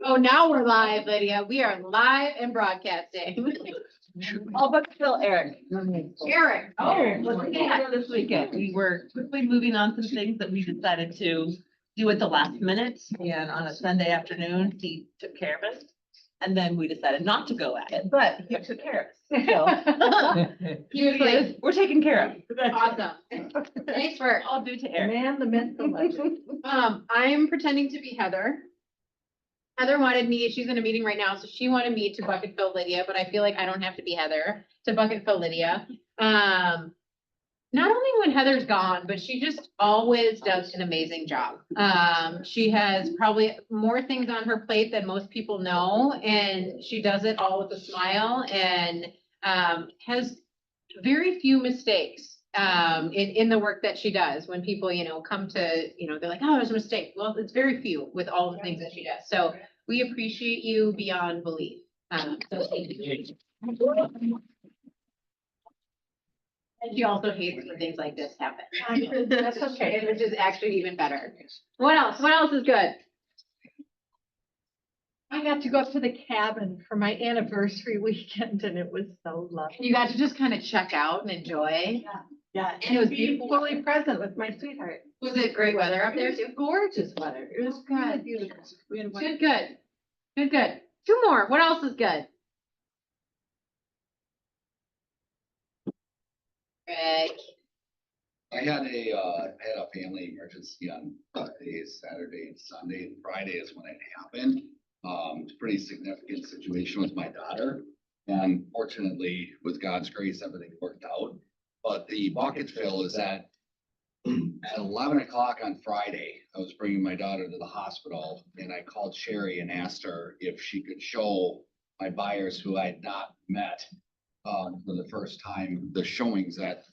Oh, now we're live, Lydia. We are live and broadcasting. All but still Eric. Eric, What's this weekend? We were quickly moving on some things that we decided to do at the last minute, and on a Sunday afternoon, he took care of it. And then we decided not to go at it, but he took care of it. So he was like, we're taken care of. awesome. Thanks for, All due to Eric. Man, the myth, the legend. I'm pretending to be Heather. Heather wanted me, she's in a meeting right now, so she wanted me to bucket fill Lydia, but I feel like I don't have to be Heather to bucket fill Lydia. Not only when Heather's gone, but she just always does an amazing job. She has probably more things on her plate than most people know, and she does it all with a smile and has very few mistakes in the work that she does. When people, come to, they're like, oh, there's a mistake. Well, it's very few with all the things that she does. So we appreciate you beyond belief. So thank you. And she also hates when things like this happen. That's okay, which is actually even better. What else? What else is good? I got to go up to the cabin for my anniversary weekend and it was so lovely. You got to just kind of check out and enjoy. Yeah, And it was be beautiful. fully present with my sweetheart. Was it great weather up there too? Gorgeous weather. It was Good. beautiful. We had Good, good. Good, good. Two more. What else is good? Greg. I had a family emergency on Friday, Saturday, and Sunday. Friday is when it happened. It's a pretty significant situation with my daughter. And fortunately, with God's grace, everything worked out. But the bucket fill is at 11 o'clock on Friday. I was bringing my daughter to the hospital and I called Sherry and asked her if she could show my buyers who I had not met for the first time, the showings at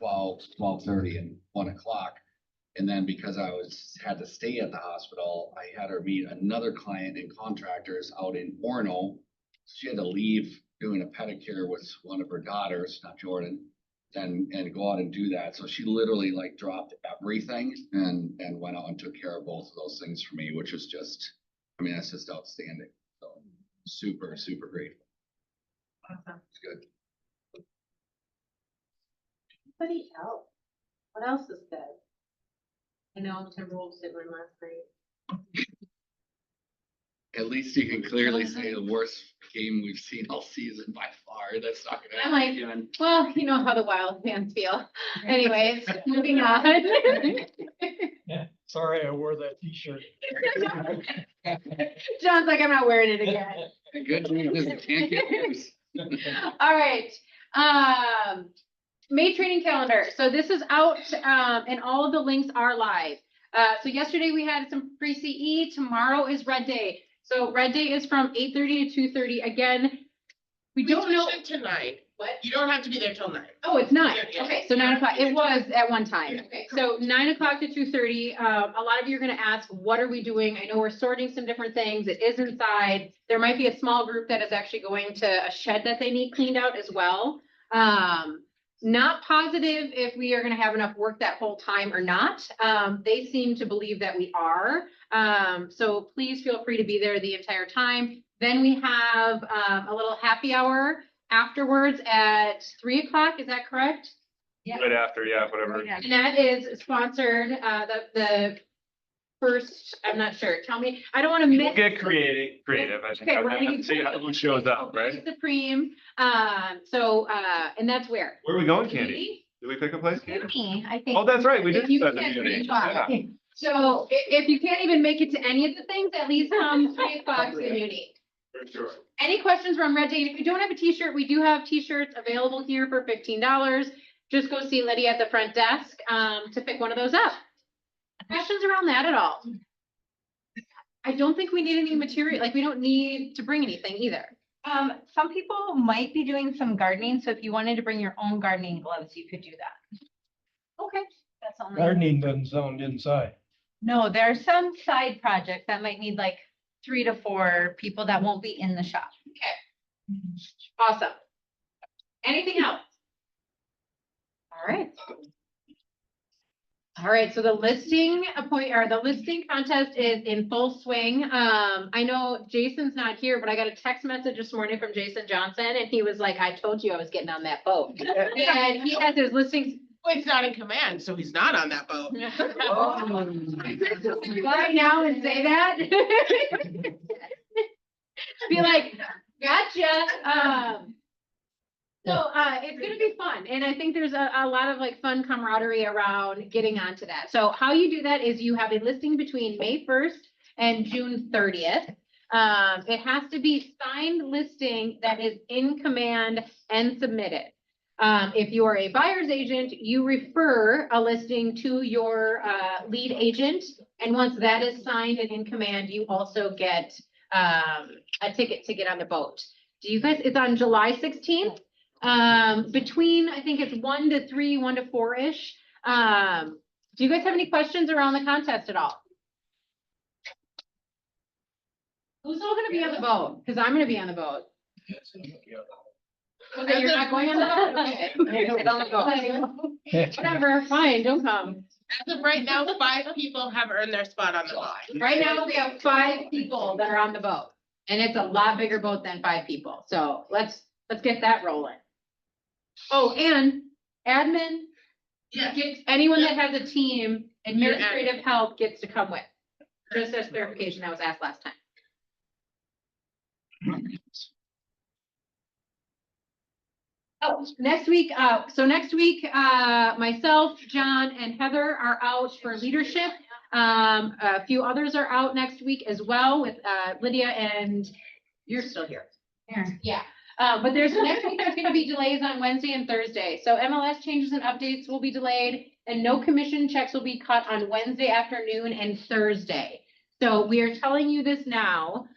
12:30 and 1 o'clock. And then because I had to stay at the hospital, I had her meet another client and contractors out in Orono. She had to leave doing a pedicure with one of her daughters, not Jordan, and go out and do that. So she literally like dropped everything and went out and took care of both of those things for me, which is just, that's just outstanding. So super, super grateful. Awesome. It's good. Anybody else? What else is good? I know Timberwolves did win last night. At least you can clearly say the worst game we've seen all season by far. That's not gonna I'm happen like, again. well, you know how the Wild fans feel. Anyways, moving on. Sorry, I wore that t-shirt. John's like, I'm not wearing it again. The good news is it can't get worse. All right. May training calendar. So this is out, and all of the links are live. So yesterday we had some pre-CE. Tomorrow is Red Day. So Red Day is from 8:30 to 2:30. Again, we don't know. Push it to 9. What? You don't have to be there till 9. Oh, it's 9. Yeah. Okay, so 9 o'clock. It was at one time. Okay, so 9 o'clock to 2:30. A lot of you are going to ask, what are we doing? I know we're sorting some different things. It is inside. There might be a small group that is actually going to a shed that they need cleaned out as well. Not positive if we are going to have enough work that whole time or not. They seem to believe that we are. So please feel free to be there the entire time. Then we have a little happy hour afterwards at 3 o'clock. Is that correct? Yeah. Right after, yeah, whatever. And that is sponsored, the first, I'm not sure. Tell me, I don't want to miss. We'll get creative. I think Okay, I'll we're have gonna to see who shows up, right? Supreme, and that's where? Where are we going, Candy? Did we pick a place? Me, I think. Oh, that's right, we If did you set the can't meeting. reach out. Yeah. So if you can't even make it to any of the things, at least come 3 o'clock to the meeting. For sure. Any questions from Red Day? If you don't have a t-shirt, we do have t-shirts available here for $15. Just go see Lydia at the front desk to pick one of those up. Questions around that at all? I don't think we need any material, like we don't need to bring anything either. Some people might be doing some gardening, so if you wanted to bring your own gardening gloves, you could do that. Okay. That's only. Gardening doesn't sound inside. No, there are some side projects that might need like 3 to 4 people that won't be in the shop. Awesome. Anything else? All right. All right, so the listing contest is in full swing. I know Jason's not here, but I got a text message this morning from Jason Johnson and he was like, I told you I was getting on that boat. And he has his listings. Well, he's not in command, so he's not on that boat. Right now and say that. Be like, gotcha. So, it's gonna be fun, and I think there's a lot of like fun camaraderie around getting onto that. So how you do that is you have a listing between May 1st and June 30th. It has to be signed listing that is in command and submitted. If you are a buyer's agent, you refer a listing to your, lead agent, and once that is signed and in command, you also get, a ticket to get on the boat. Do you guys, it's on July 16th. Between, I think it's 1 to 3, 1 to 4-ish. Do you guys have any questions around the contest at all? Who's all gonna be on the boat? Cause I'm gonna be on the boat. Okay, you're not going on the boat? Okay. Get on the boat. Whatever, fine, don't come. As of right now, 5 people have earned their spot on the boat. Right now, we have 5 people that are on the boat. And it's a lot bigger boat than 5 people. So let's get that rolling. Oh, and admin, Yeah. anyone that has a team, administrative help gets to come with. Just as clarification, that was asked last time. Oh, next week, myself, John, and Heather are out for leadership. A few others are out next week as well with, Lydia, and you're still here. Yeah, but next week, there's gonna be delays on Wednesday and Thursday. So MLS changes and updates will be delayed, and no commission checks will be cut on Wednesday afternoon and Thursday. So we are telling you this now.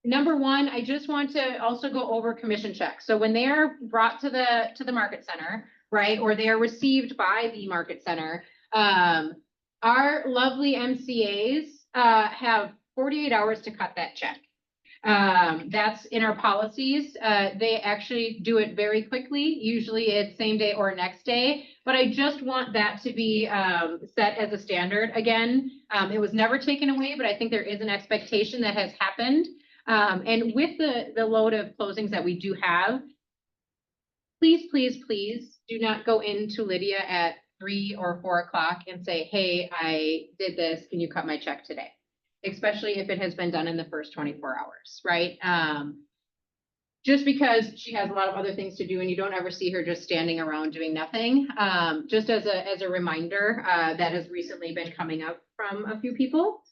Number one, I just want to also go over commission checks. So when they are brought to the market center, right, or they are received by the market center, our lovely MCAs have 48 hours to cut that check. That's in our policies. They actually do it very quickly. Usually it's same day or next day, but I just want that to be set as a standard again. It was never taken away, but I think there is an expectation that has happened. And with the load of closings that we do have, please, please, please do not go into Lydia at 3 or 4 o'clock and say, hey, I did this, can you cut my check today? Especially if it has been done in the first 24 hours, right? Just because she has a lot of other things to do and you don't ever see her just standing around doing nothing. Just as a reminder, that has recently been coming up from a few people.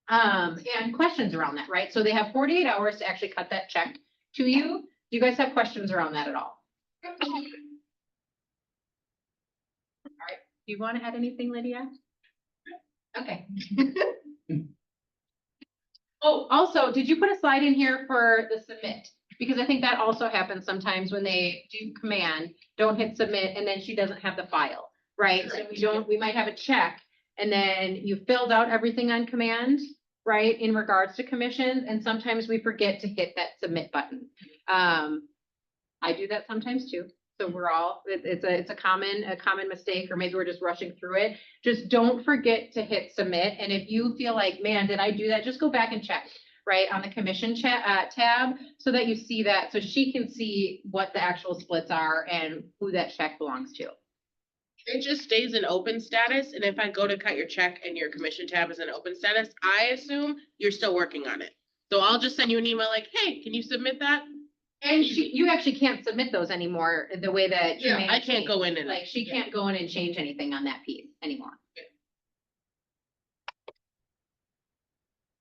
And questions around that, right? So they have 48 hours to actually cut that check to you. Do you guys have questions around that at all? All right, do you want to add anything, Lydia? Okay. Oh, also, did you put a slide in here for the submit? Because I think that also happens sometimes when they do command, don't hit submit, and then she doesn't have the file, right? So we might have a check, and then you filled out everything on command, right, in regards to commissions, and sometimes we forget to hit that submit button. I do that sometimes too. So it's a common mistake, or maybe we're just rushing through it. Just don't forget to hit submit. And if you feel like, man, did I do that? Just go back and check, right, on the commission tab so that you see that, so she can see what the actual splits are and who that check belongs to. It just stays in open status, and if I go to cut your check and your commission tab is in open status, I assume you're still working on it. So I'll just send you an email like, hey, can you submit that? And you actually can't submit those anymore the way that. Yeah, I can't go in and. Like, she can't go in and change anything on that piece anymore.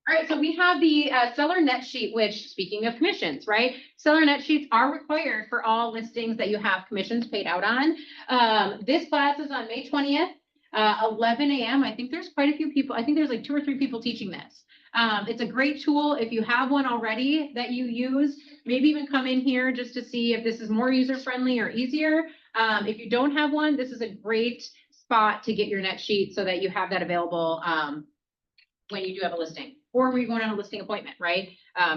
All right, so we have the seller net sheet, which, speaking of commissions, right? Seller net sheets are required for all listings that you have commissions paid out on. This class is on May 20th, 11 a.m. I think there's quite a few people. I think there's like 2 or 3 people teaching this. It's a great tool. If you have one already that you use, maybe even come in here just to see if this is more user-friendly or easier. If you don't have one, this is a great spot to get your net sheet so that you have that available when you do have a listing, or when you're going on a listing appointment, right?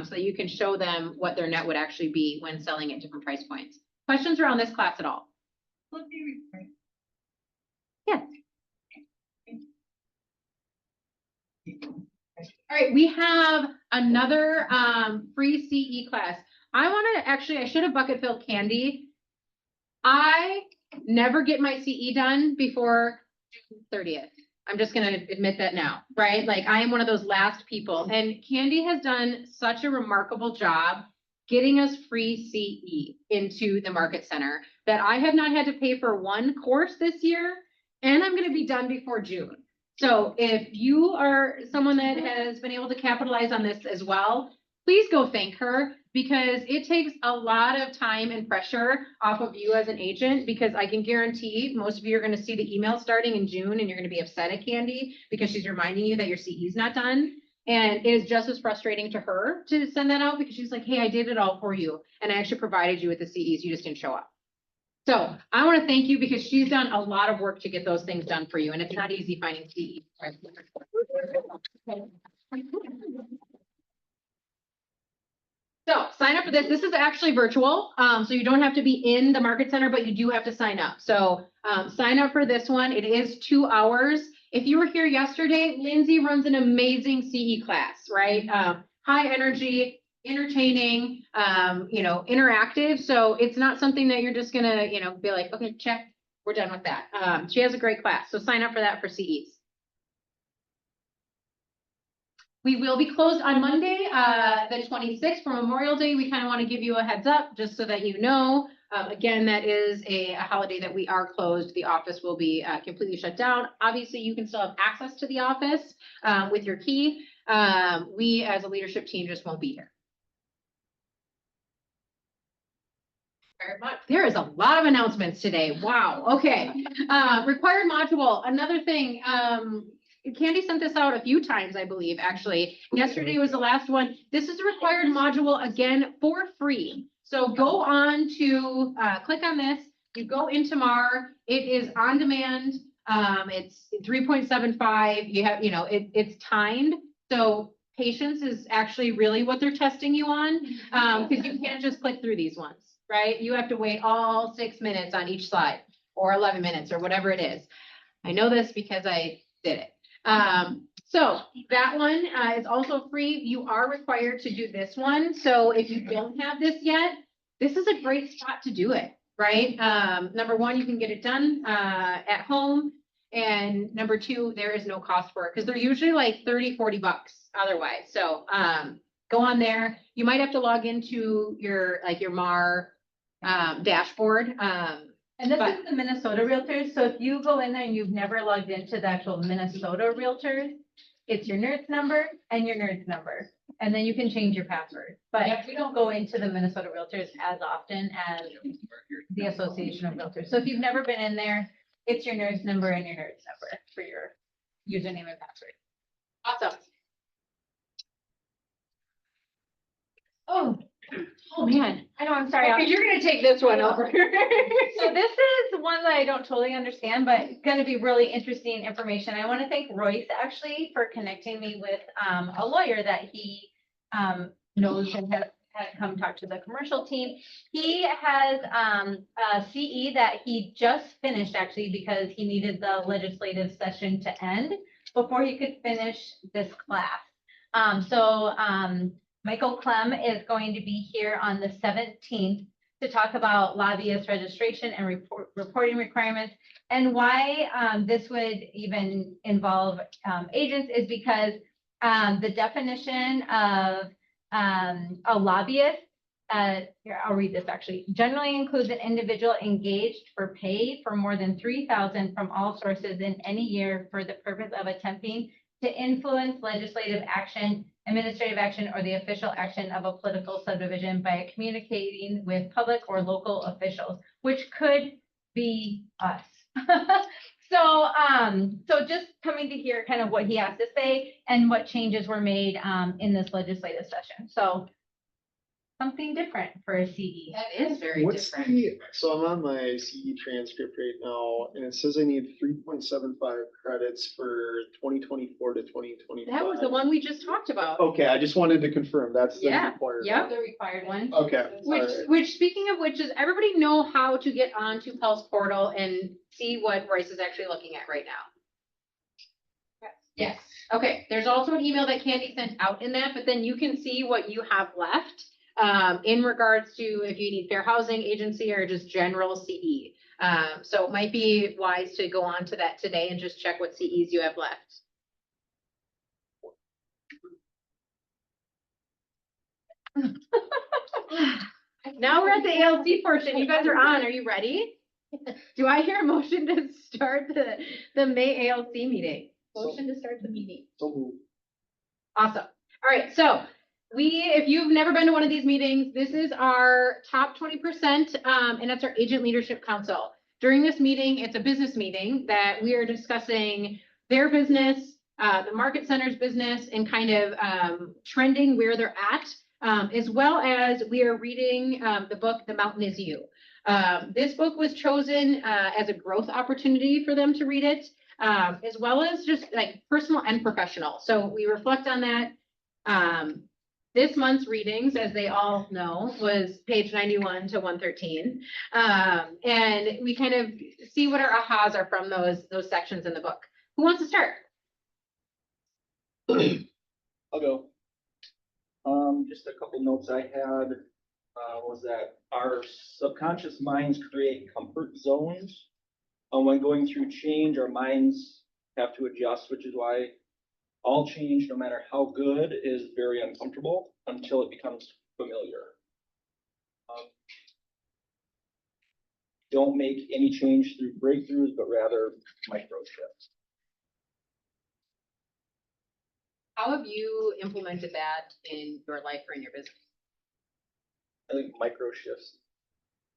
So that you can show them what their net would actually be when selling at different price points. Questions around this class at all? Yes. All right, we have another free CE class. I want to actually, I should have bucket filled Candy. I never get my CE done before June 30th. I'm just gonna admit that now, right? Like I am one of those last people, and Candy has done such a remarkable job getting us free CE into the Market Center that I have not had to pay for one course this year, and I'm gonna be done before June. So if you are someone that has been able to capitalize on this as well, please go thank her, because it takes a lot of time and pressure off of you as an agent, because I can guarantee most of you are gonna see the email starting in June and you're gonna be upset at Candy because she's reminding you that your CE is not done. And it is just as frustrating to her to send that out because she's like, hey, I did it all for you. And I actually provided you with the CEs, you just didn't show up. So I want to thank you because she's done a lot of work to get those things done for you, and it's not easy finding CE. So sign up for this. This is actually virtual. So you don't have to be in the Market Center, but you do have to sign up. So sign up for this one. It is 2 hours. If you were here yesterday, Lindsay runs an amazing CE class, right? High energy, entertaining, interactive. So it's not something that you're just gonna, be like, okay, check, we're done with that. She has a great class. So sign up for that for CEs. We will be closed on Monday, the 26th for Memorial Day. We kind of want to give you a heads up just so that you know. Again, that is a holiday that we are closed. The office will be completely shut down. Obviously, you can still have access to the office with your key. We as a leadership team just won't be here. Very much. There is a lot of announcements today. Wow. Okay. Required module. Another thing. Candy sent this out a few times, I believe, actually. Yesterday was the last one. This is a required module again for free. So go on to click on this. You go into MAR. It is on demand. It's 3.75. You have, it's timed. So patience is actually really what they're testing you on, because you can't just click through these ones, right? You have to wait all 6 minutes on each slide, or 11 minutes, or whatever it is. I know this because I did it. So that one is also free. You are required to do this one. So if you don't have this yet, this is a great spot to do it, right? Number one, you can get it done at home. And number two, there is no cost for it because they're usually like 30, 40 bucks otherwise. So go on there. You might have to log into your MAR dashboard. And this is the Minnesota Realtors, so if you go in there and you've never logged into the actual Minnesota Realtors, it's your NERDS number and your NERDS number, and then you can change your password. But we don't go into the Minnesota Realtors as often as the Association of Realtors. So if you've never been in there, it's your NERDS number and your NERDS number for your username and password. Awesome. Oh man, I know, I'm sorry. Okay, you're gonna take this one over. So this is one that I don't totally understand, but gonna be really interesting information. I want to thank Royce actually for connecting me with a lawyer that he knows and had come talk to the commercial team. He has a CE that he just finished actually because he needed the legislative session to end before he could finish this class. Michael Clem is going to be here on the 17th to talk about lobbyist registration and reporting requirements. And why this would even involve agents is because the definition of a lobbyist, here, I'll read this actually, generally includes an individual engaged for pay for more than $3,000 from all sources in any year for the purpose of attempting to influence legislative action, administrative action, or the official action of a political subdivision by communicating with public or local officials, which could be us. So just coming to hear kind of what he has to say and what changes were made in this legislative session. So something different for a CE. That is very What's different. so I'm on my CE transcript right now, and it says I need 3.75 credits for 2024 to 2025. That was the one we just talked about. Okay, I just wanted to confirm, that's the Yeah, required. yeah. The required one. Okay. Which, alright. which, speaking of which, does everybody know how to get onto Pell's portal and see what Royce is actually looking at right now? Yes. Okay, there's also an email that Candy sent out in that, but then you can see what you have left in regards to if you need fair housing agency or just general CE. So it might be wise to go on to that today and just check what CEs you have left. Now we're at the ALC portion. You guys are on. Are you ready? Do I hear a motion to start the May ALC meeting? Motion to start the meeting. So moved. Awesome. All right, so if you've never been to one of these meetings, this is our top 20%, and that's our Agent Leadership Council. During this meeting, it's a business meeting that we are discussing their business, the Market Center's business, and kind of trending where they're at, as well as we are reading the book, The Mountain Is You. This book was chosen as a growth opportunity for them to read it, as well as just like personal and professional. So we reflect on that. This month's readings, as they all know, was page 91 to 113. And we kind of see what our ahas are from those sections in the book. Who wants to start? I'll go. Just a couple notes I had, was that our subconscious minds create comfort zones. When going through change, our minds have to adjust, which is why all change, no matter how good, is very uncomfortable until it becomes familiar. Don't make any change through breakthroughs, but rather micro shifts. How have you implemented that in your life or in your business? I think micro shifts.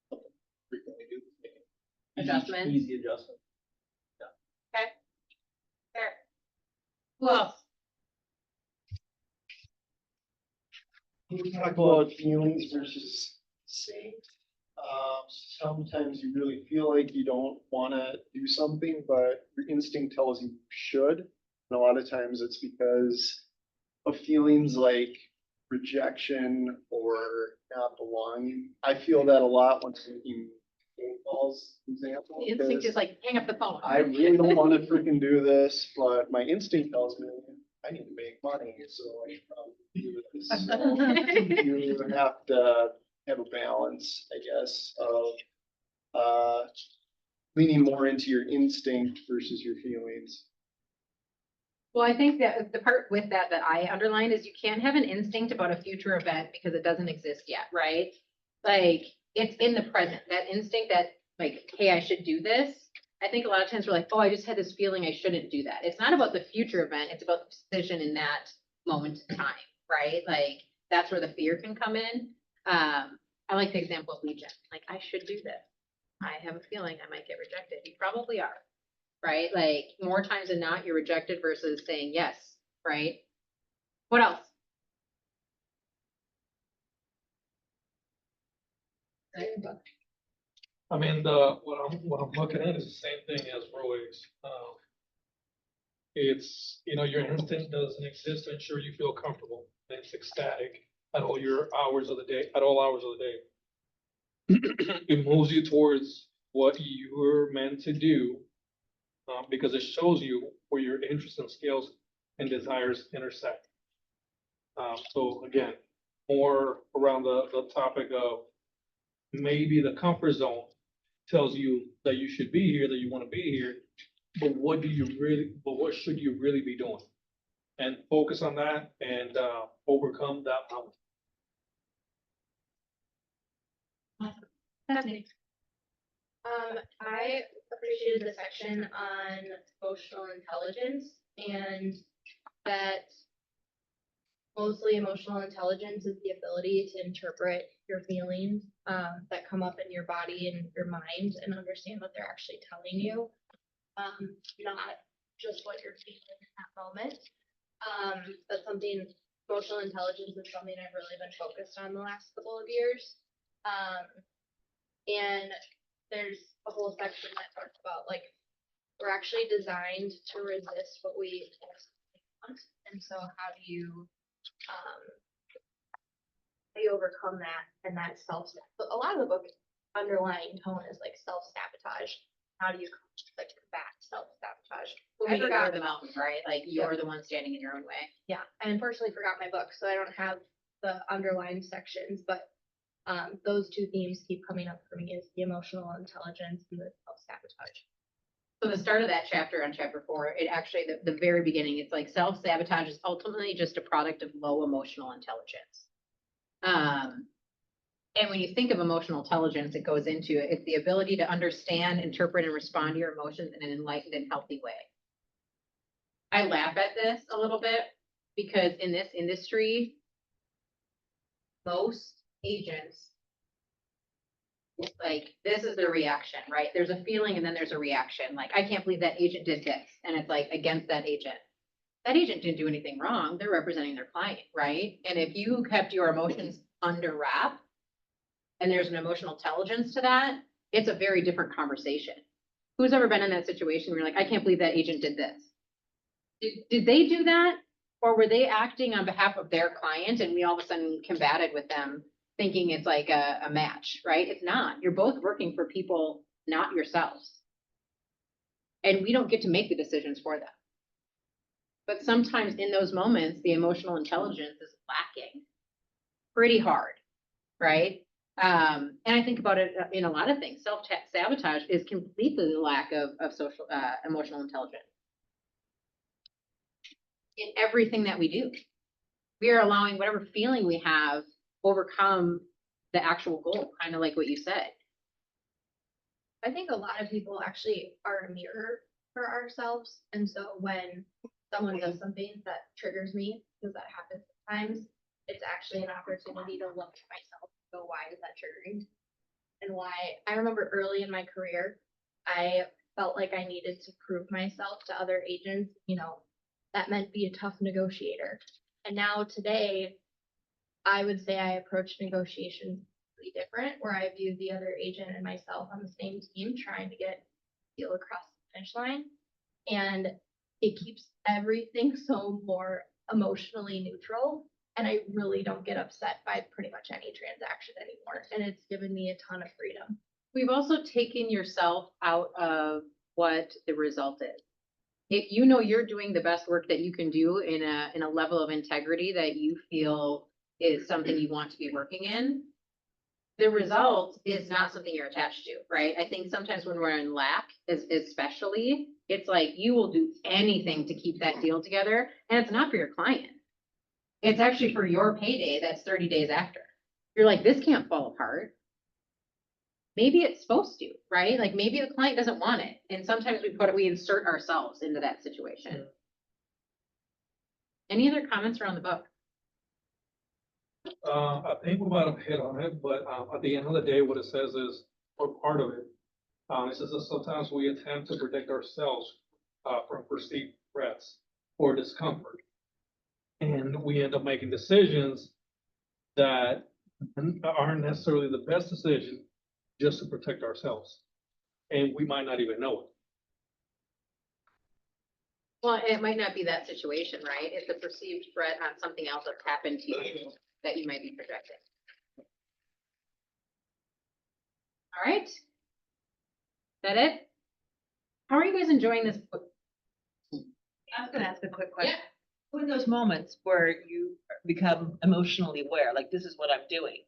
Something frequently do. Adjustments? Easy adjustment. Fair. Who else? We talk about feelings versus saying. Sometimes you really feel like you don't wanna do something, but your instinct tells you should. And a lot of times it's because of feelings like rejection or not belonging. I feel that a lot when I'm making phone calls, for example. The instinct 'cause is like, hang up the phone. I really don't wanna freaking do this, but my instinct tells me I need to make money, so I should probably do this. So you have to have a balance, I guess, of leaning more into your instinct versus your feelings. Well, I think that the part with that I underlined is you can't have an instinct about a future event because it doesn't exist yet, right? Like, it's in the present, that instinct that like, hey, I should do this. I think a lot of times we're like, oh, I just had this feeling I shouldn't do that. It's not about the future event, it's about the decision in that moment in time, right? Like, that's where the fear can come in. I like the example of Legion, like, I should do this. I have a feeling I might get rejected. You probably are, right? Like, more times than not, you're rejected versus saying yes, right? What else? I mean, what I'm looking at is the same thing as Roy's. It's, your instinct doesn't exist to ensure you feel comfortable. It's ecstatic at all hours of the day. It moves you towards what you're meant to do, because it shows you where your interests and skills and desires intersect. So again, more around the topic of maybe the comfort zone tells you that you should be here, that you want to be here, but what should you really be doing? And focus on that and overcome that mountain. I appreciated the section on emotional intelligence and that mostly emotional intelligence is the ability to interpret your feelings that come up in your body and your mind and understand what they're actually telling you, not just what you're feeling in that moment. That's something, emotional intelligence is something I've really been focused on the last couple of years. And there's a whole section that talks about like, we're actually designed to resist what we want. And so how do you overcome that and that a lot of the book underlying tone is like self-sabotage. How do you like combat self-sabotage? sabotage. Well, I you are forgot. the mountain, right? Like you're the one standing in your own way. Yeah, I unfortunately forgot my book, so I don't have the underlined sections, but those two themes keep coming up for me is the emotional intelligence and the self-sabotage. So the start of that chapter on chapter 4, it actually, the very beginning, it's like self-sabotage is ultimately just a product of low emotional intelligence. And when you think of emotional intelligence, it goes into it. It's the ability to understand, interpret, and respond to your emotions in an enlightened and healthy way. I laugh at this a little bit because in this industry, most agents, like, this is their reaction, right? There's a feeling and then there's a reaction. Like, I can't believe that agent did this. And it's like against that agent. That agent didn't do anything wrong. They're representing their client, right? And if you kept your emotions under wrap and there's an emotional intelligence to that, it's a very different conversation. Who's ever been in that situation where you're like, I can't believe that agent did this? Did they do that? Or were they acting on behalf of their client and we all of a sudden combated with them thinking it's like a match, right? It's not. You're both working for people, not yourselves. And we don't get to make the decisions for them. But sometimes in those moments, the emotional intelligence is lacking pretty hard, right? And I think about it in a lot of things. Self-sabotage is completely the lack of social, emotional intelligence. In everything that we do, we are allowing whatever feeling we have overcome the actual goal, kind of like what you said. I think a lot of people actually are a mirror for ourselves. And so when someone does something that triggers me, because that happens sometimes, it's actually an opportunity to look at myself and go, why is that triggering? And why? I remember early in my career, I felt like I needed to prove myself to other agents. You know, that meant be a tough negotiator. And now today, I would say I approach negotiations completely different, where I view the other agent and myself on the same team, trying to get deal across the finish line. And it keeps everything so more emotionally neutral. And I really don't get upset by pretty much any transaction anymore. And it's given me a ton of freedom. We've also taken yourself out of what the result is. If you know you're doing the best work that you can do in a level of integrity that you feel is something you want to be working in, the result is not something you're attached to, right? I think sometimes when we're in lack, especially, it's like you will do anything to keep that deal together, and it's not for your client. It's actually for your payday that's 30 days after. You're like, this can't fall apart. Maybe it's supposed to, right? Like maybe the client doesn't want it. And sometimes we insert ourselves into that situation. Any other comments around the book? I think we might have hit on it, but at the end of the day, what it says is, or part of it, it says that sometimes we attempt to protect ourselves from perceived threats or discomfort. And we end up making decisions that aren't necessarily the best decision just to protect ourselves. And we might not even know it. Well, it might not be that situation, right? It's a perceived threat on something else that's happened to you that you might be projecting. All right. Is that it? How are you guys enjoying this book? I was gonna ask a quick question. In those moments where you become emotionally aware, like this is what I'm doing,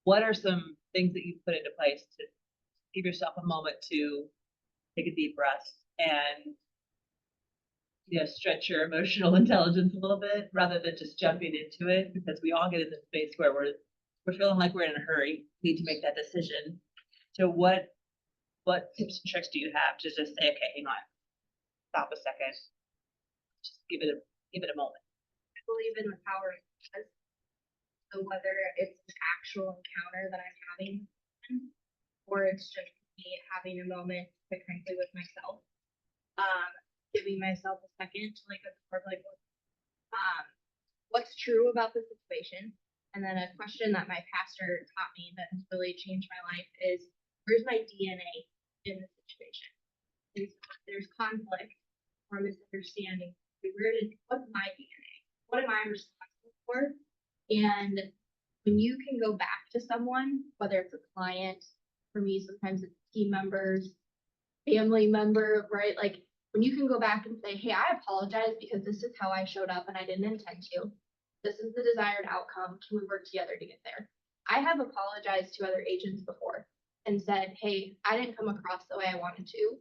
what are some things that you put into place to give yourself a moment to take a deep breath and, you know, stretch your emotional intelligence a little bit rather than just jumping into it? Because we all get in this space where we're feeling like we're in a hurry, need to make that decision. So what tips and tricks do you have to just say, okay, hang on, stop a second, just give it a moment? I believe in the power of pause. So whether it's an actual encounter that I'm having, or it's just me having a moment, quite frankly, with myself, giving myself a second to like absorb like what's true about the situation. And then a question that my pastor taught me that has really changed my life is, where's my DNA in the situation? And so if there's conflict or misunderstanding, what's my DNA? What am I responsible for? And when you can go back to someone, whether it's a client, for me, sometimes it's team members, family member, right? Like when you can go back and say, hey, I apologize because this is how I showed up and I didn't intend to. This is the desired outcome. Can we work together to get there? I have apologized to other agents before and said, hey, I didn't come across the way I wanted to.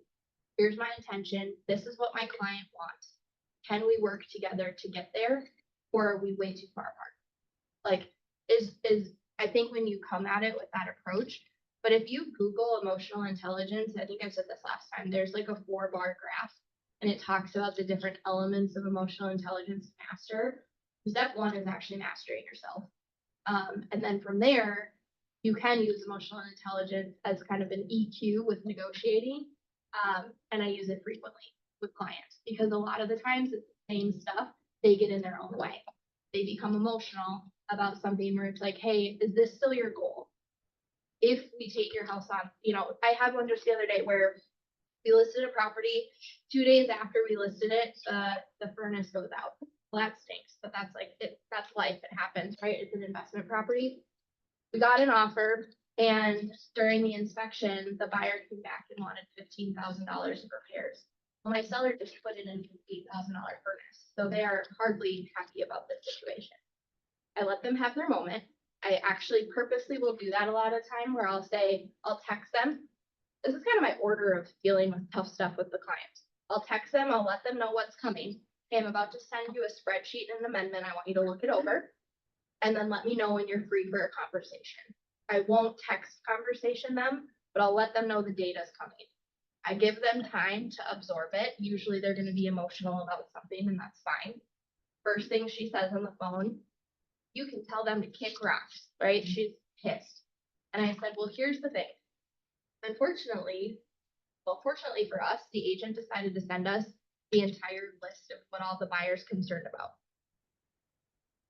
Here's my intention. This is what my client wants. Can we work together to get there? Or are we way too far apart? Like, I think when you come at it with that approach, but if you Google emotional intelligence, I think I said this last time, there's like a 4-bar graph and it talks about the different elements of emotional intelligence to master. Step 1 is actually mastering yourself. And then from there, you can use emotional intelligence as kind of an EQ with negotiating. And I use it frequently with clients because a lot of the times it's the same stuff. They get in their own way. They become emotional about something where it's like, hey, is this still your goal? If we take your house on, I had one just the other day where we listed a property. 2 days after we listed it, the furnace goes out. Well, that stinks, but that's that's life. It happens, right? It's an investment property. We got an offer, and during the inspection, the buyer came back and wanted $15,000 of repairs. Well, my seller just put in an $8,000 furnace, so they are hardly happy about this situation. I let them have their moment. I actually purposely will do that a lot of time where I'll text them. This is kind of my order of dealing with tough stuff with the clients. I'll text them, I'll let them know what's coming. Hey, I'm about to send you a spreadsheet and an amendment. I want you to look it over. And then let me know when you're free for a conversation. I won't text conversation them, but I'll let them know the data's coming. I give them time to absorb it. Usually they're going to be emotional about something, and that's fine. First thing she says on the phone, you can tell them to kick rocks, right? She's pissed. And I said, well, here's the thing. Fortunately for us, the agent decided to send us the entire list of what all the buyer's concerned about.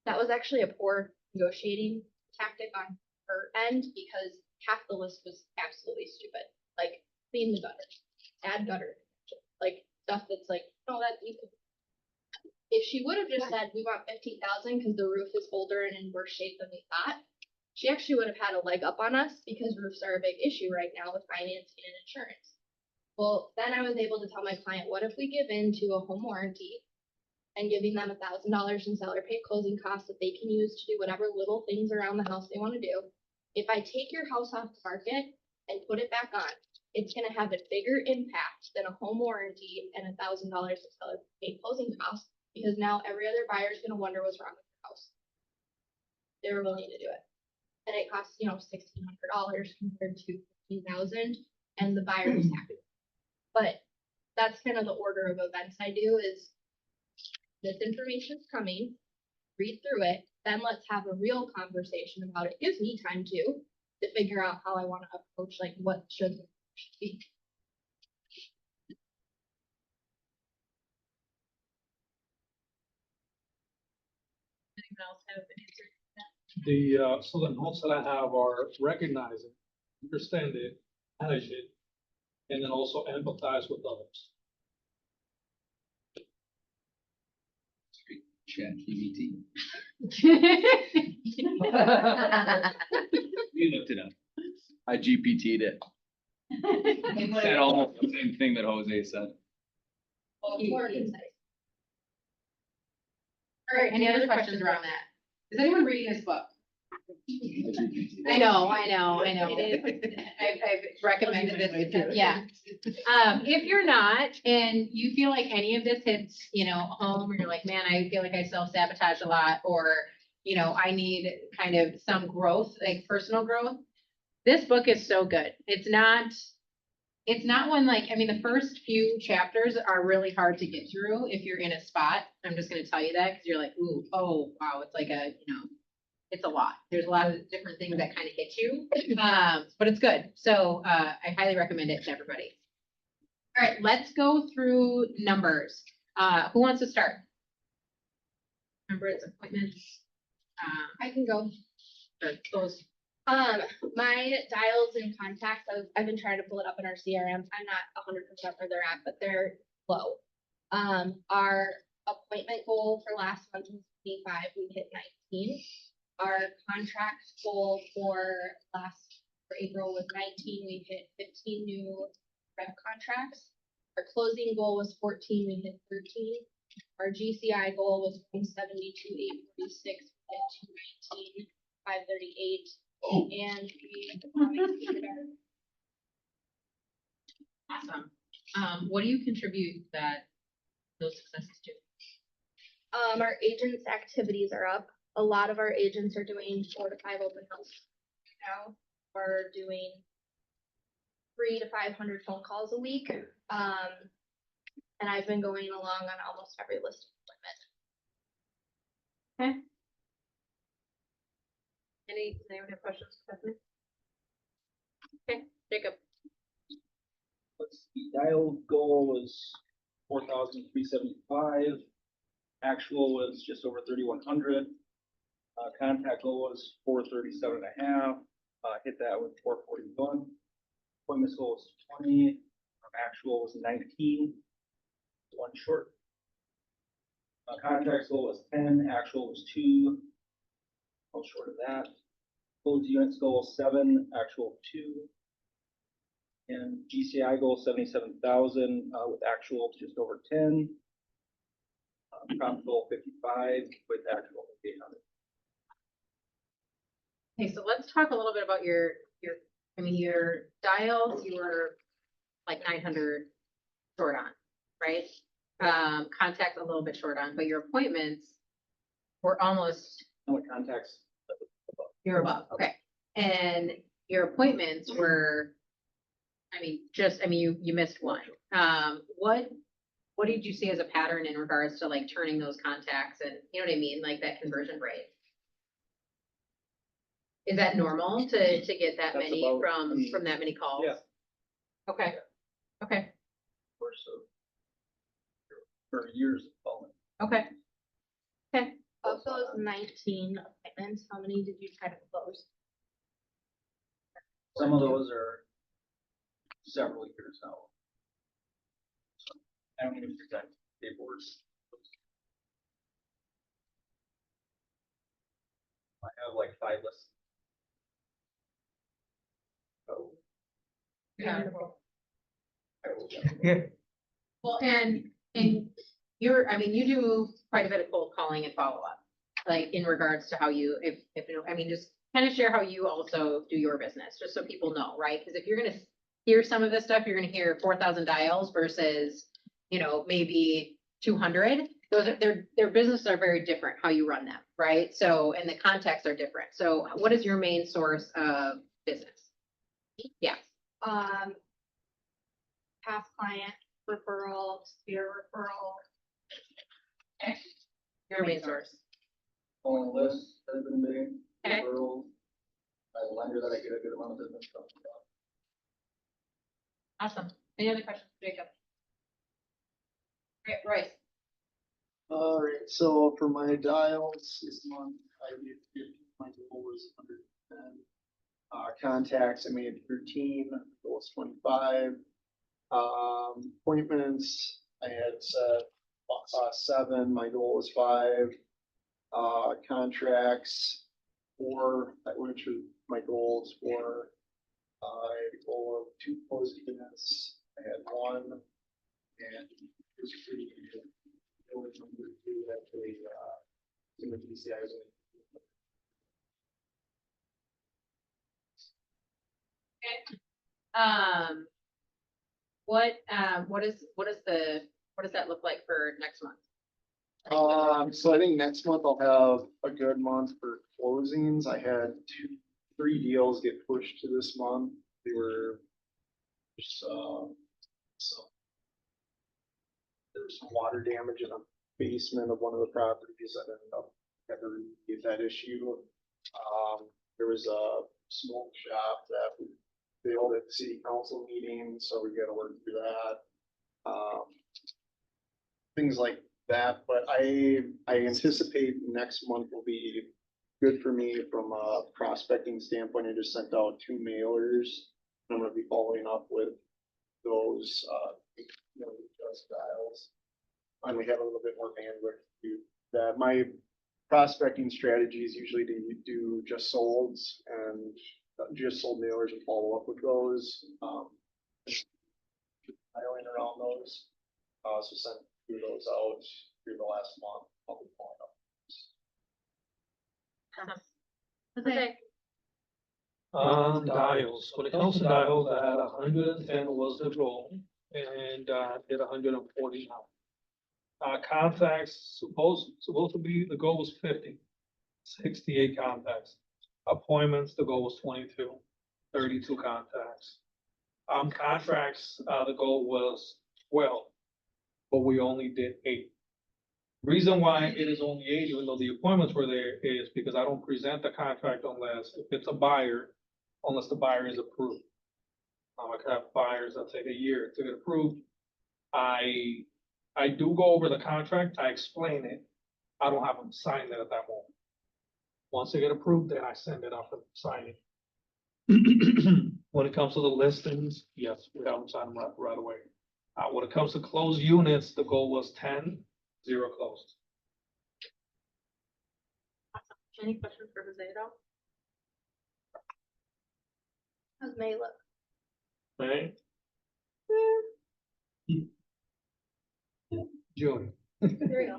That was actually a poor negotiating tactic on her end because half the list was absolutely stupid. Like, clean the gutters, add gutter, like stuff that's like, no, that's easy. If she would have just said, we want $15,000 because the roof is older and in worse shape than we thought, she actually would have had a leg up on us because roofs are a big issue right now with financing and insurance. Well, then I was able to tell my client, what if we give in to a home warranty and giving them $1,000 in seller paid closing costs that they can use to do whatever little things around the house they want to do. If I take your house off the market and put it back on, it's going to have a bigger impact than a home warranty and $1,000 of seller paid closing costs because now every other buyer is going to wonder what's wrong with your house. They were willing to do it. And it costs, $1,600 compared to $15,000, and the buyer was happy. But that's kind of the order of events I do is this information's coming, read through it, then let's have a real conversation about it. It gives me time to figure out how I want to approach, like what should be. Anyone else have an answer? So the notes that I have are recognizing, understand it, manage it, and then also empathize with others. ChatGPT. You looked it up. I GPT'd it. Said almost the same thing that Jose said. More insight. All right, any other questions around that? Is anyone reading this book? I know. I've recommended this, yeah. If you're not, and you feel like any of this hits, home, or you're like, man, I feel like I self-sabotage a lot, or, I need kind of some growth, like personal growth. This book is so good. It's not one the first few chapters are really hard to get through if you're in a spot. I'm just gonna tell you that, because you're like, ooh, oh, wow, it's like it's a lot. There's a lot of different things that kind of hit you, but it's good. So I highly recommend it to everybody. All right, let's go through numbers. Who wants to start? Numbers, appointments. I can go. Those. My dials and contacts, I've been trying to pull it up in our CRM. I'm not 100% where they're at, but they're low. Our appointment goal for last month was 25. We hit 19. Our contract goal for April was 19. We hit 15 new rep contracts. Our closing goal was 14, we hit 13. Our GCI goal was 172, 846, we hit 219, 538. And we hit Awesome. What do you contribute those successes to? our agents' activities are up. A lot of our agents are doing 4 to 5 open houses now. We're doing 300 to 500 phone calls a week. And I've been going along on almost every listing appointment. Anyone have questions? for Bethany? Okay, Jacob. Let's see, dial goal was 4,375. Actual was just over 3,100. Contact goal was 437.5. Hit that with 441. Appointments goal was 20. Actual was 19. One short. Contract goal was 10. Actual was 2. One short of that. Closed units goal 7. Actual 2. And GCI goal 77,000, with actual just over 10. Profit goal 55 with actual 800. Okay, so let's talk a little bit about your dials, you were like 900 short on, right? Contacts a little bit short on, but your appointments were almost, Only contacts. you're above, okay. And your appointments were, you missed one. What did you see as a pattern in regards to like turning those contacts and, you know what I mean, like that conversion rate? Is that normal to get that That's many about, from that many calls? Yeah. Okay, okay, Course of for years of following. okay. Okay, Of those 19 appointments, how many did you try to close? Some of those are several years out. So, I don't even present paperwork. I have like 5 lists. Oh. yeah. Yeah. Well, and you do quite a bit of cold calling and follow-up, like in regards to how you, just kind of share how you also do your business, just so people know, right? Because if you're gonna hear some of this stuff, you're gonna hear 4,000 dials versus, maybe 200. Those are, their businesses are very different, how you run them, right? So, and the contexts are different. So what is your main source of business? Yeah. Past client referral, sphere referral. Your main source. Calling lists that have been made, Okay. referrals. By the lender that I get a good amount of business from. Awesome. Any other questions, Jacob? Right, Royce. All right, so for my dials this month, I did 50, my goal was 110. Contacts, I made 13, goal was 25. Appointments, I had set 7, my goal was 5. Contracts, 4, which was my goal was 4. I had a goal of 2 closed units, I had 1, and it was pretty good. It was number 2 actually, in the DCI was What does that look like for next month? So I think next month I'll have a good month for closings. I had 3 deals get pushed to this month. They were just, there was some water damage in the basement of one of the properties that ended up having to remediate that issue. There was a smoke shop that we failed at the city council meeting, so we gotta work through that. Things like that, but I anticipate next month will be good for me from a prospecting standpoint. I just sent out 2 mailers. I'm gonna be following up with those, just dials. And we have a little bit more bandwidth to do that. My prospecting strategy is usually to do just solds and just sold mailers and follow up with those. dialing around those. So sent through those out through the last month. I'll be following up. Okay. Dials, when it comes to dials, I had 110 was the goal and, did 149. Contacts, supposed to be, the goal was 50, 68 contacts. Appointments, the goal was 22, 32 contacts. Contracts, the goal was 12, but we only did 8. Reason why it is only 8, even though the appointments were there, is because I don't present the contract unless, if it's a buyer, unless the buyer is approved. I could have buyers that take a year to get approved. I do go over the contract, I explain it. I don't have them sign it at that moment. Once they get approved, then I send it off and sign it. When it comes to the listings, yes, we have them sign them right away. When it comes to closed units, the goal was 10, 0 closed. Any questions for Jose at all? How's May look? Right? June. There we go.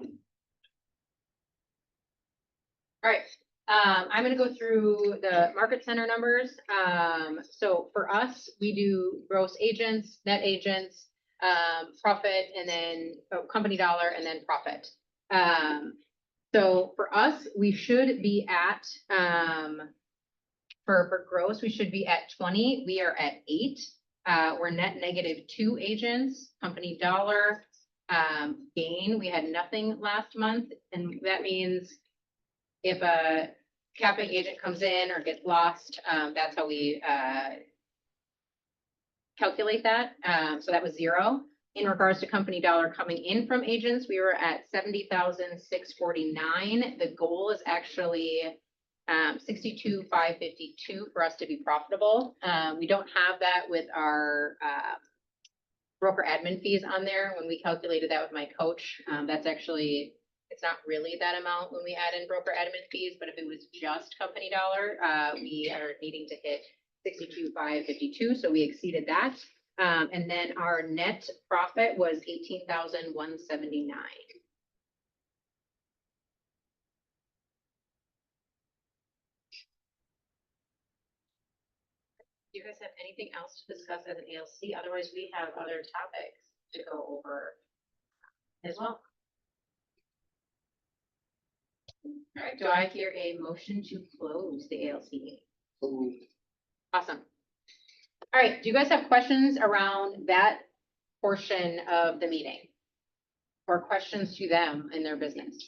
All right, I'm gonna go through the market center numbers. So for us, we do gross agents, net agents, profit, and then company dollar, and then profit. So for us, we should be at, for gross, we should be at 20. We are at 8. We're net -2 agents, company dollar. Gain, we had nothing last month, and that means if a capping agent comes in or gets lost, that's how we calculate that. So that was 0. In regards to company dollar coming in from agents, we were at 70,649. The goal is actually 62,552 for us to be profitable. We don't have that with our broker admin fees on there. When we calculated that with my coach, that's actually, it's not really that amount when we add in broker admin fees, but if it was just company dollar, we are needing to hit 62,552, so we exceeded that. And then our net profit was 18,179. Do you guys have anything else to discuss as an ALC? Otherwise, we have other topics to go over as well. All right, do I hear a motion to close the ALC? Awesome. All right, do you guys have questions around that portion of the meeting? Or questions to them in their business?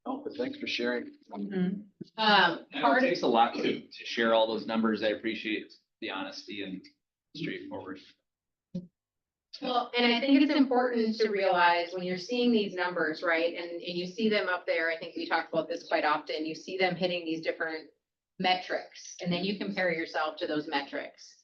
Oh, but thanks for sharing. I know Part it takes a lot to share all those numbers. I appreciate the honesty and straightforward. Well, and I think it's important to realize when you're seeing these numbers, right, and you see them up there, I think we talk about this quite often, you see them hitting these different metrics, and then you compare yourself to those metrics.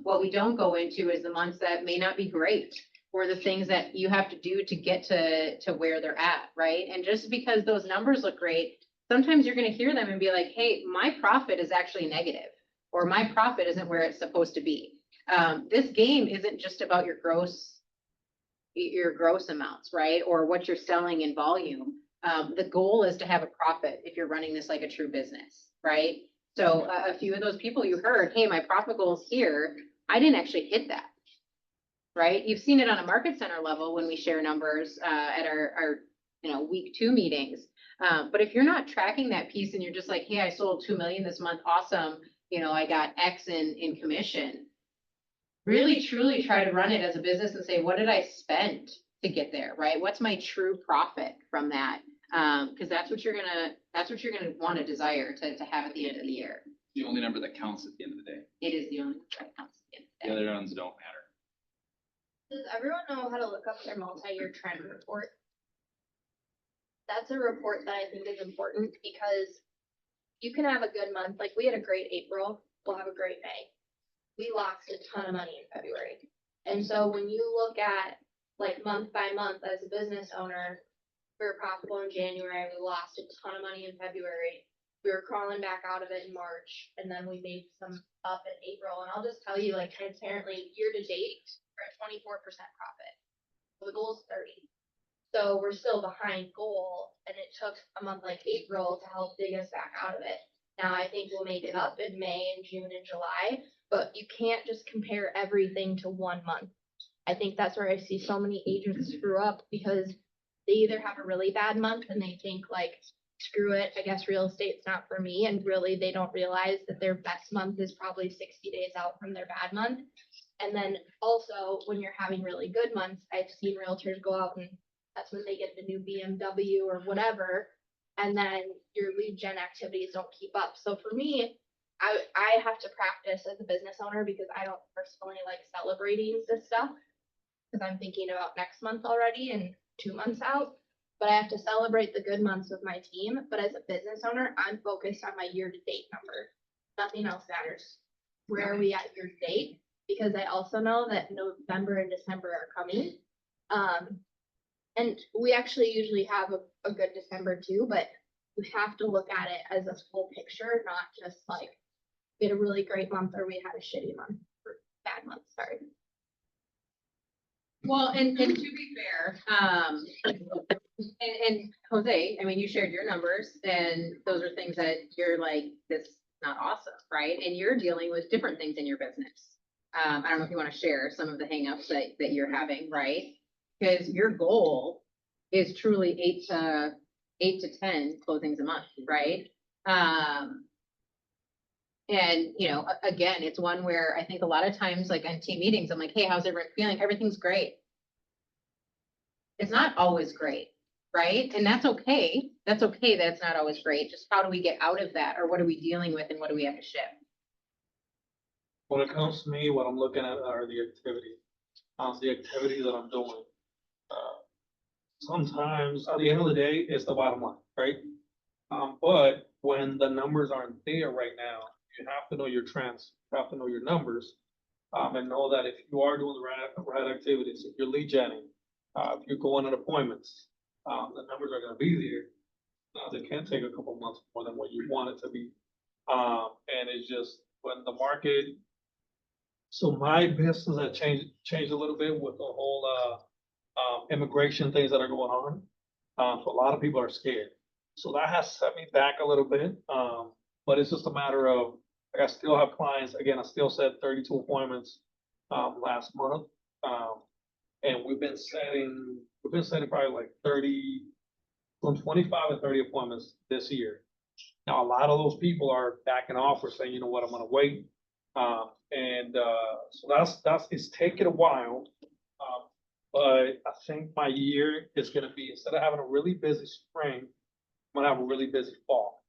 What we don't go into is the months that may not be great, or the things that you have to do to get to where they're at, right? And just because those numbers look great, sometimes you're gonna hear them and be like, hey, my profit is actually negative, or my profit isn't where it's supposed to be. This game isn't just about your gross amounts, right? Or what you're selling in volume. The goal is to have a profit if you're running this like a true business, right? So a few of those people you heard, hey, my profit goal is here. I didn't actually hit that, right? You've seen it on a market center level when we share numbers at our week 2 meetings. But if you're not tracking that piece and you're just like, hey, I sold 2 million this month, awesome. I got X in commission. Really, truly try to run it as a business and say, what did I spend to get there, right? What's my true profit from that? Because that's what you're gonna want to desire to have at the end of the year. The only number that counts at the end of the day. It is the only number that counts at the end of the The day. other ones don't matter. Does everyone know how to look up their multi-year trend report? That's a report that I think is important because you can have a good month, like we had a great April, we'll have a great May. We lost a ton of money in February. And so when you look at like month by month as a business owner, we were profitable in January, we lost a ton of money in February. we were crawling back out of it in March, and then we made some up in April, and I'll just tell you, like, transparently, year to date, we're at 24% profit. The goal is 30. So we're still behind goal, and it took a month like April to help dig us back out of it. Now, I think we'll make it up in May and June and July, but you can't just compare everything to 1 month. I think that's where I see so many agents screw up, because they either have a really bad month and they think like, screw it, I guess real estate's not for me, and really they don't realize that their best month is probably 60 days out from their bad month. And then also, when you're having really good months, I've seen realtors go out and that's when they get the new BMW or whatever, and then your lead gen activities don't keep up. So for me, I have to practice as a business owner, because I don't personally like celebrating this stuff, because I'm thinking about next month already and 2 months out. But I have to celebrate the good months with my team. But as a business owner, I'm focused on my year-to-date number. Nothing else matters. Where are we at year-to-date? Because I also know that November and December are coming. And we actually usually have a good December too, but we have to look at it as a full picture, not just like we had a really great month or we had a shitty month or bad month, sorry. Well, and to be fair, and Jose, I mean, you shared your numbers, and those are things that you're like, this is not awesome, right? And you're dealing with different things in your business. I don't know if you want to share some of the hangups that you're having, right? Because your goal is truly 8 to 10 closings a month, right? And, you know, again, it's one where I think a lot of times, like on team meetings, I'm like, hey, how's everyone feeling? Everything's great. It's not always great, right? And that's okay. That's okay that it's not always great. Just how do we get out of that? Or what are we dealing with and what do we have to shift? When it comes to me, what I'm looking at are the activities. The activities that I'm doing. Sometimes at the end of the day, it's the bottom line, right? But when the numbers aren't there right now, you have to know your trends, you have to know your numbers. And know that if you are doing the right activities, if you're lead genning, if you're going on appointments, the numbers are gonna be there. They can take a couple months more than what you want it to be. And it's just when the market, so my business has changed a little bit with the whole, immigration things that are going on. So a lot of people are scared. So that has set me back a little bit. But it's just a matter of, like, I still have clients. Again, I still set 32 appointments, last month. And we've been setting probably like 30, from 25 and 30 appointments this year. Now, a lot of those people are backing off or saying, you know what, I'm gonna wait. So it's taken a while. But I think my year is gonna be, instead of having a really busy spring, I'm gonna have a really busy fall.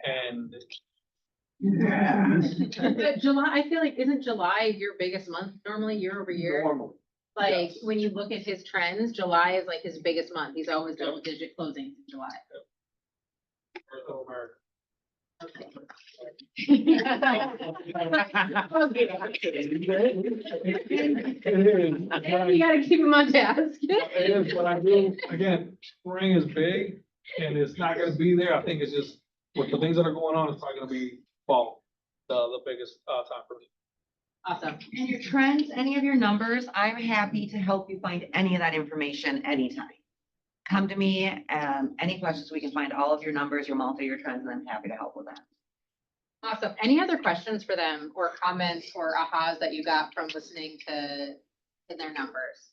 And But July, I feel like, isn't July your biggest month normally year over year? normal. Like, yes. when you look at his trends, July is like his biggest month. He's always double-digit closings in July. North America. You gotta keep him on task. It is, but I do, again, spring is big and it's not gonna be there. I think it's just, with the things that are going on, it's probably gonna be fall, the biggest, time for me. Awesome. And your trends, any of your numbers, I'm happy to help you find any of that information anytime. Come to me, any questions, we can find all of your numbers, your multi, your trends, and I'm happy to help with that. Awesome. Any other questions for them or comments or ahas that you got from listening to their numbers?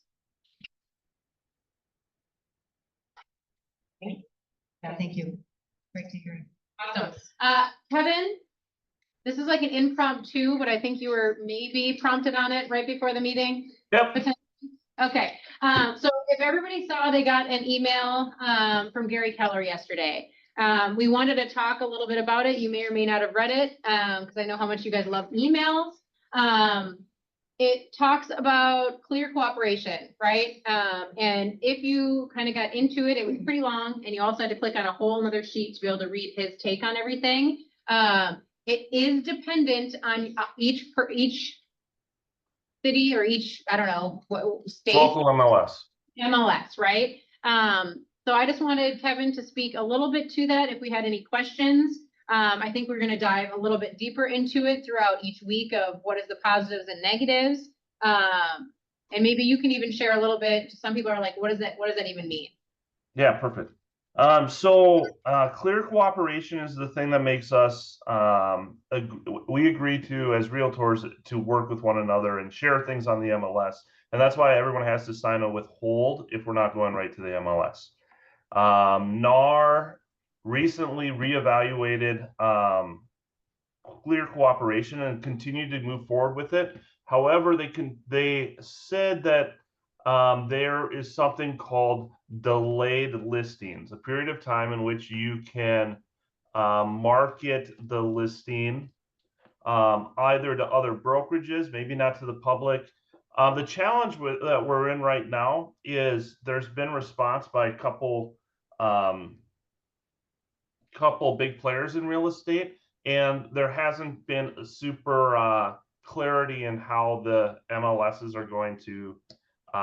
Yeah, thank you. Great to hear. Awesome. Kevin, this is like an impromptu, but I think you were maybe prompted on it right before the meeting. Yep. Okay. So if everybody saw, they got an email from Gary Keller yesterday. We wanted to talk a little bit about it. You may or may not have read it because I know how much you guys love emails. It talks about clear cooperation, right? And if you kind of got into it, it was pretty long, and you also had to click on a whole other sheet to be able to read his take on everything. It is dependent on each city or each, I don't know, what state. Local MLS, right? So I just wanted Kevin to speak a little bit to that if we had any questions. I think we're gonna dive a little bit deeper into it throughout each week of what is the positives and negatives. And maybe you can even share a little bit. Some people are like, what does that even mean? Yeah, perfect. Clear cooperation is the thing that makes us, we agree to, as realtors, to work with one another and share things on the MLS. And that's why everyone has to sign a withhold if we're not going right to the MLS. NAR recently reevaluated clear cooperation and continued to move forward with it. However, they said that there is something called delayed listings, a period of time in which you can market the listing either to other brokerages, maybe not to the public. The challenge that we're in right now is there's been response by a couple big players in real estate, and there hasn't been a super clarity in how the MLSs are going to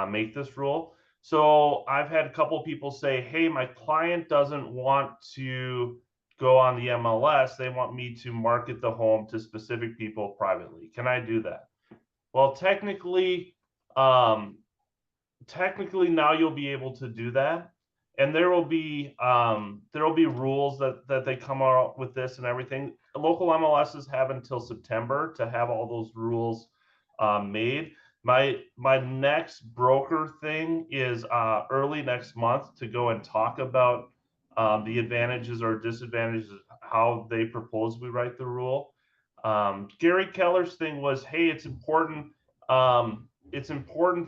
make this rule. So I've had a couple people say, hey, my client doesn't want to go on the MLS. They want me to market the home to specific people privately. Can I do that? Well, technically now you'll be able to do that. And there will be rules that they come out with this and everything. Local MLSs have until September to have all those rules made. My next broker thing is early next month to go and talk about the advantages or disadvantages of how they propose we write the rule. Gary Keller's thing was, hey, it's important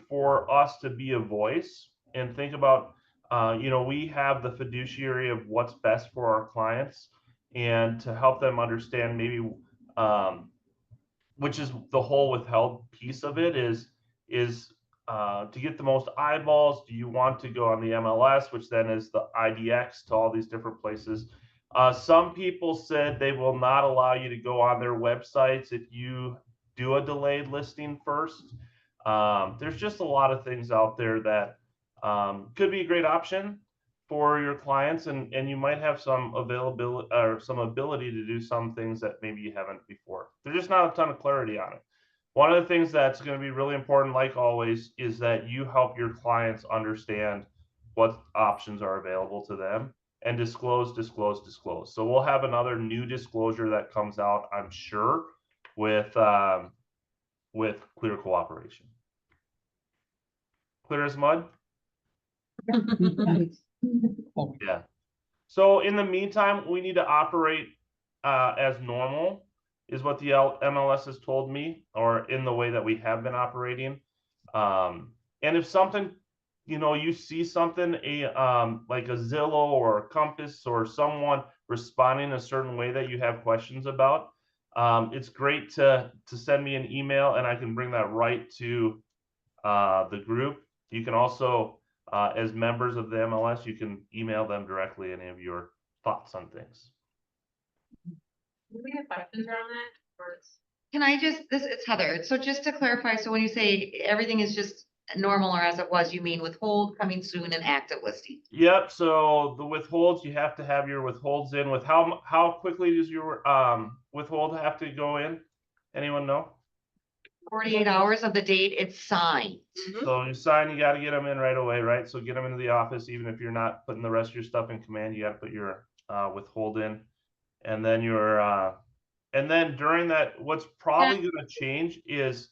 for us to be a voice and think about, we have the fiduciary of what's best for our clients, and to help them understand maybe, which is the whole withheld piece of it, is to get the most eyeballs. Do you want to go on the MLS, which then is the IDX to all these different places? Some people said they will not allow you to go on their websites if you do a delayed listing first. There's just a lot of things out there that could be a great option for your clients, and you might have some availability or some ability to do some things that maybe you haven't before. There's just not a ton of clarity on it. One of the things that's going to be really important, like always, is that you help your clients understand what options are available to them and disclose. So we'll have another new disclosure that comes out, I'm sure, with clear cooperation. Clear as mud? Yeah. So in the meantime, we need to operate as normal, is what the MLS has told me, or in the way that we have been operating. And if something, you see something, like a Zillow or a Compass or someone responding a certain way that you have questions about, it's great to send me an email, and I can bring that right to the group. You can also, as members of the MLS, you can email them directly any of your thoughts on things. Do we have questions around that? Or Can I it's Heather. So just to clarify, so when you say everything is just normal or as it was, you mean withhold coming soon and active listing? Yep. So the withholds, you have to have your withholds in. With how quickly does your withhold have to go in? Anyone know? 48 hours of the date it's signed. So you sign, you got to get them in right away, right? So get them into the office, even if you're not putting the rest of your stuff in command, you got to put your withhold in. And then during that, what's probably going to change is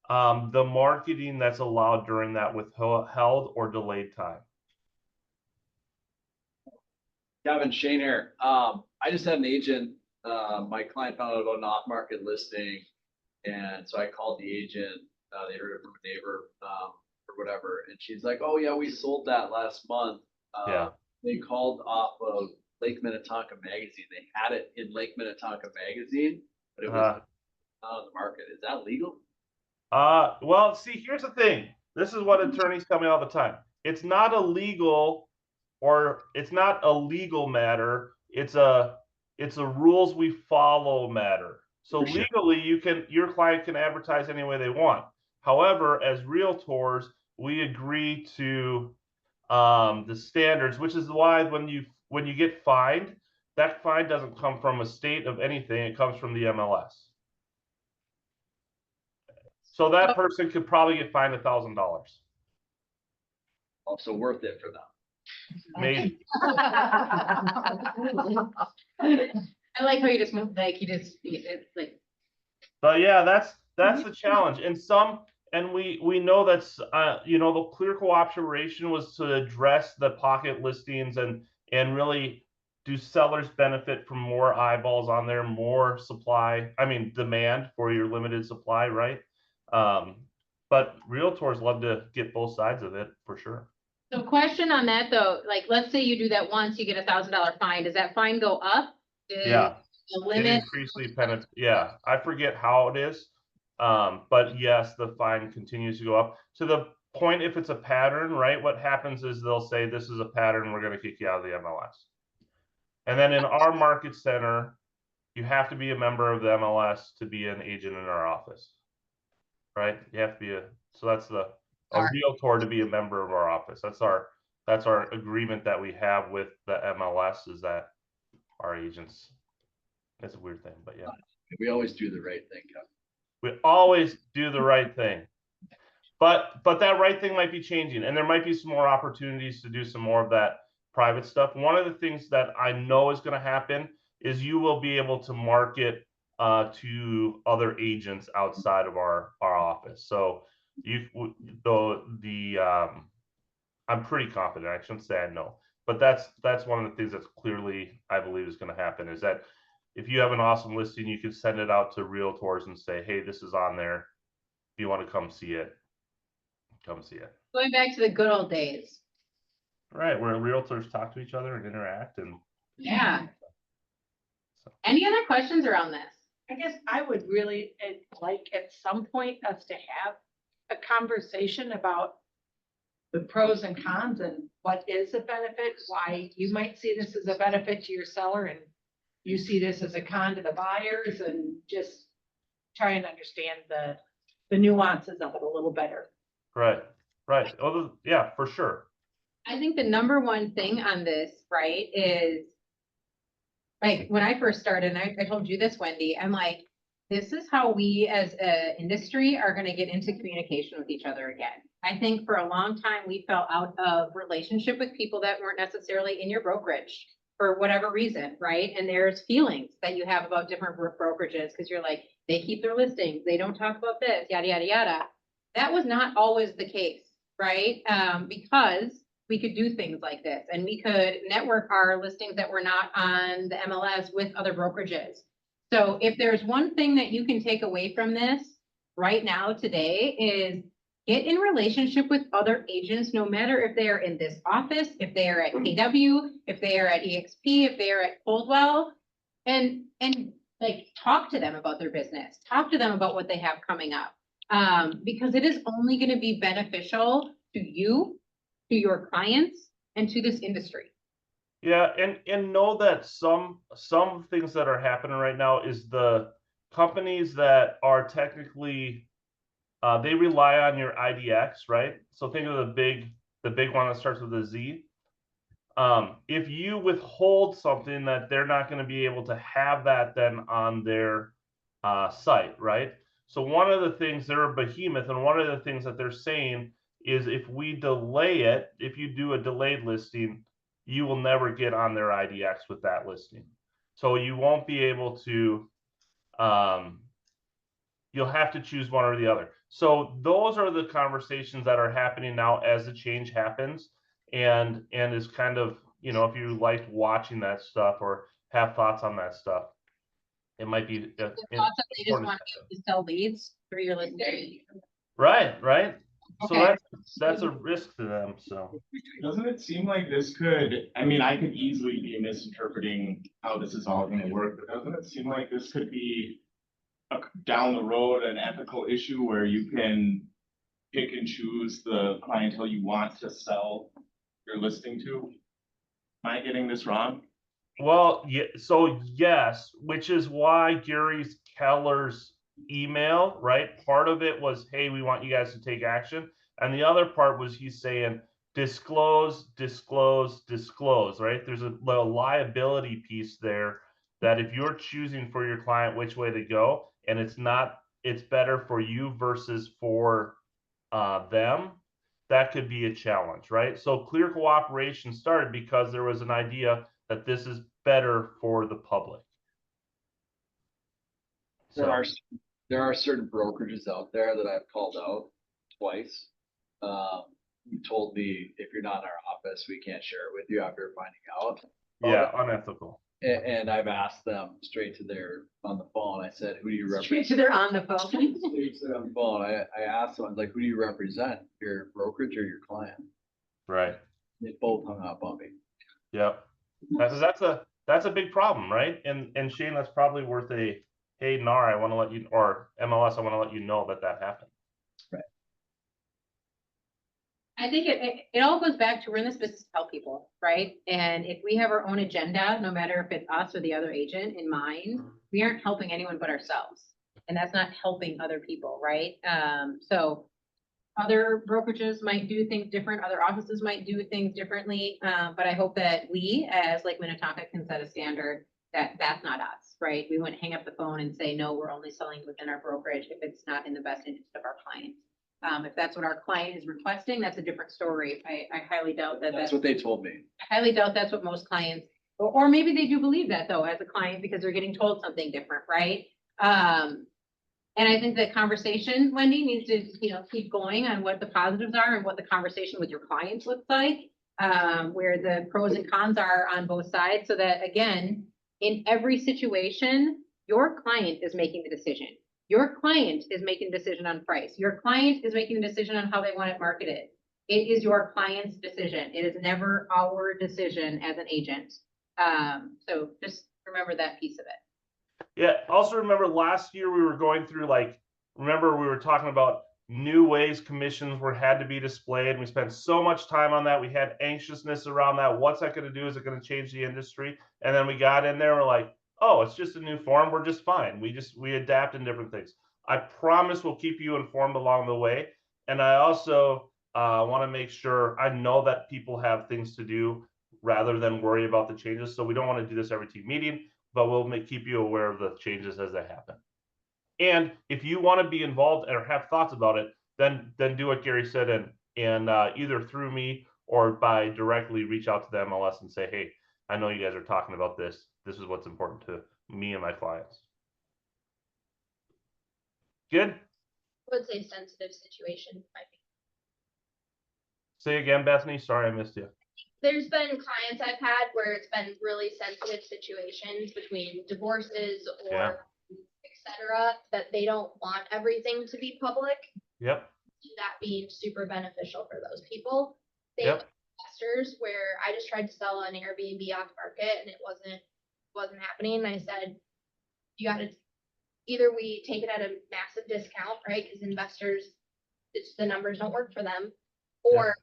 the marketing that's allowed during that withheld or delayed time. Kevin, Shane here. I just had an agent, my client found out about an off-market listing. And so I called the agent, they heard it from a neighbor, or whatever. And she's like, oh yeah, we sold that last month. Yeah. They called off of Lake Minnetonka Magazine. They had it in Lake Minnetonka Magazine, but it was not on the market. Is that legal? Well, see, here's the thing. This is what attorneys tell me all the time. It's not illegal, or it's not a legal matter. It's a rules we follow matter. So legally, your client can advertise any way they want. However, as realtors, we agree to the standards, which is why when you get fined, that fine doesn't come from a state of anything, it comes from the MLS. So that person could probably get fined $1,000. Also worth it for them. Maybe. I like how you just moved, like, it's like, But yeah, that's the challenge. And we know that's you know, the clear cooperation was to address the pocket listings and really do sellers benefit from more eyeballs on there, more supply, I mean demand for your limited supply, right? But realtors love to get both sides of it for sure. so question on that though, like, let's say you do that once, you get $1,000 fine, does that fine go up? Yeah. The It limit, increasingly yeah, I forget how it is. But yes, the fine continues to go up to the point if it's a pattern, right? What happens is they'll say this is a pattern, we're going to kick you out of the MLS. And then in our market center, you have to be a member of the MLS to be an agent in our office, right? You have to be so that's a realtor to be a member of our office. That's our agreement that we have with the MLS, is that our agents. It's a weird thing, but yeah. We always do the right thing, Kevin. We always do the right thing. But that right thing might be changing, and there might be some more opportunities to do some more of that private stuff. One of the things that I know is going to happen is you will be able to market to other agents outside of our office. So I'm pretty confident. I shouldn't say I know, but that's one of the things that's clearly, I believe, is going to happen, is that if you have an awesome listing, you can send it out to realtors and say, hey, this is on there. If you want to come see it, come see it. going back to the good old days. Right, where realtors talk to each other and interact. And Yeah. Any other questions around this? I guess I would really like at some point us to have a conversation about the pros and cons and what is a benefit, why you might see this as a benefit to your seller and you see this as a con to the buyers, and just try and understand the nuances of it a little better. Right. Oh, yeah, for sure. I think the number one thing on this, right, is like when I first started, and I told you this, Wendy, I'm like, this is how we as an industry are going to get into communication with each other again. I think for a long time, we fell out of relationship with people that weren't necessarily in your brokerage for whatever reason, right? And there's feelings that you have about different brokerages because you're like, they keep their listings, they don't talk about this, yada, yada, yada. That was not always the case, right? Because we could do things like this and we could network our listings that were not on the MLS with other brokerages. So if there's one thing that you can take away from this right now today is get in relationship with other agents, no matter if they are in this office, if they are at KW, if they are at EXP, if they are at Coldwell, and like talk to them about their business, talk to them about what they have coming up. Because it is only going to be beneficial to you, to your clients, and to this industry. Yeah, and know that some things that are happening right now is the companies that are technically they rely on your IDX, right? So think of the big one that starts with a Z. If you withhold something, that they're not going to be able to have that then on their site, right? So one of the things, they're a behemoth, and one of the things that they're saying is if we delay it, if you do a delayed listing, you will never get on their IDX with that listing. So you won't be able to, you'll have to choose one or the other. So those are the conversations that are happening now as the change happens, and is kind of, you know, if you like watching that stuff or have thoughts on that stuff, it might be. The thoughts that they just want to sell leads through your listing. Right. So Okay. that's a risk to them, so. Doesn't it seem like this could, I mean, I could easily be misinterpreting how this is all gonna work, but doesn't it seem like this could be down the road an ethical issue where you can pick and choose the clientele you want to sell your listing to? Am I getting this wrong? Well, yeah, so yes, which is why Gary Keller's email, right? Part of it was, hey, we want you guys to take action. And the other part was he's saying, disclose, right? There's a liability piece there that if you're choosing for your client which way to go, and it's better for you versus for them, that could be a challenge, right? So clear cooperation started because there was an idea that this is better for the public. There are certain brokerages out there that I've called out twice. You told me if you're not in our office, we can't share it with you after finding out. Yeah, unethical. And I've asked them straight to their, on the phone, I said, who do you represent? Straight to their on the phone. Straight to their on the phone, I asked them, I was like, who do you represent, your brokerage or your client? Right. They both hung up on me. Yep. That's a big problem, right? And Shane, that's probably worth a, hey, NAR, I want to let you, or MLS, I want to let you know that happened. Right. I think it all goes back to we're in this business to help people, right? And if we have our own agenda, no matter if it's us or the other agent in mind, we aren't helping anyone but ourselves. And that's not helping other people, right? So other brokerages might do things different, other offices might do things differently. But I hope that we, as Lake Minnetonka, can set a standard that that's not us, right? We wouldn't hang up the phone and say, no, we're only selling within our brokerage if it's not in the best interest of our client. If that's what our client is requesting, that's a different story. I highly doubt that. That's what they told me. I highly doubt that's what most clients, or maybe they do believe that though, as a client, because they're getting told something different, right? And I think the conversation, Wendy, needs to, keep going on what the positives are and what the conversation with your clients looks like, where the pros and cons are on both sides, so that again, in every situation, your client is making the decision. Your client is making a decision on price. Your client is making a decision on how they want it marketed. It is your client's decision. It is never our decision as an agent. So just remember that piece of it. Yeah. Also remember last year we were going through remember we were talking about new ways commissions had to be displayed. We spent so much time on that. We had anxiousness around that. What's that going to do? Is it going to change the industry? And then we got in there, we're like, oh, it's just a new form. We're just fine. We adapt in different things. I promise we'll keep you informed along the way. And I also want to make sure I know that people have things to do rather than worry about the changes. So we don't want to do this every team meeting, but we'll keep you aware of the changes as they happen. And if you want to be involved or have thoughts about it, then do what Gary said and either through me or by directly reach out to the MLS and say, hey, I know you guys are talking about this. This is what's important to me and my clients. Good? I would say sensitive situations might be. Say again, Bethany. Sorry, I missed you. There's been clients I've had where it's been really sensitive situations between divorces or et cetera, that they don't want everything to be public. Yep. That being super beneficial for those people. They Yep. investors where I just tried to sell an Airbnb off market and it wasn't happening. I said, you got to either we take it at a massive discount, right? Because investors, the numbers don't work for them, or